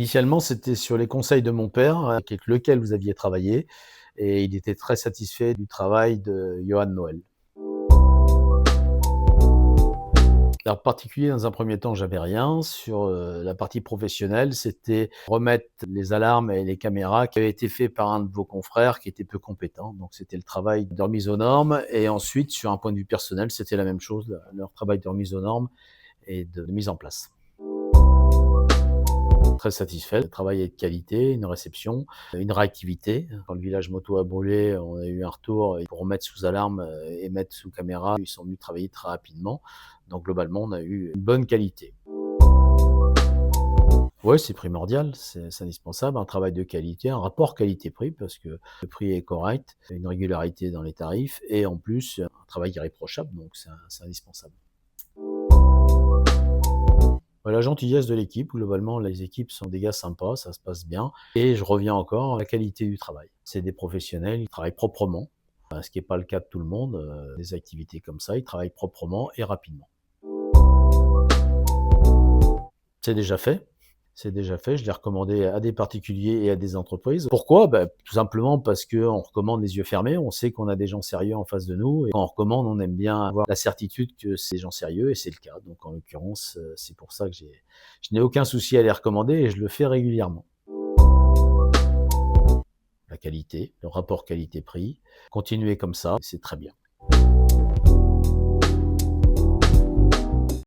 Initialement, c'était sur les conseils de mon père, avec lequel vous aviez travaillé, et il était très satisfait du travail de Johan Noël. Alors particulier, dans un premier temps, j'avais rien. Sur, la partie professionnelle, c'était remettre les alarmes et les caméras qui avaient été faits par un de vos confrères qui était peu compétent. Donc c'était le travail de remise aux normes, et ensuite, sur un point de vue personnel, c'était la même chose, leur travail de remise aux normes et de mise en place. Très satisfait, le travail est de qualité, une réception, une réactivité. Quand le village moto a brûlé, on a eu un retour pour remettre sous alarme, et mettre sous caméra. Ils sont venus travailler très rapidement. Donc globalement, on a eu une bonne qualité. Ouais, c'est primordial, c'est indispensable, un travail de qualité, un rapport qualité-prix parce que le prix est correct, une régularité dans les tarifs et en plus, un travail irréprochable, donc c'est indispensable. La gentillesse de l'équipe, globalement, les équipes sont des gars sympas, ça se passe bien, et je reviens encore à la qualité du travail. C'est des professionnels, ils travaillent proprement, ce qui n'est pas le cas de tout le monde, des activités comme ça, ils travaillent proprement et rapidement. C'est déjà fait. C'est déjà fait, je l'ai recommandé à des particuliers et à des entreprises. Pourquoi? Tout simplement parce qu'on recommande les yeux fermés, on sait qu'on a des gens sérieux en face de nous et quand on recommande, on aime bien avoir la certitude que c'est des gens sérieux et c'est le cas. Donc en l'occurrence, c'est pour ça que je n'ai aucun souci à les recommander et je le fais régulièrement. La qualité, le rapport qualité-prix, continuer comme ça, c'est très bien.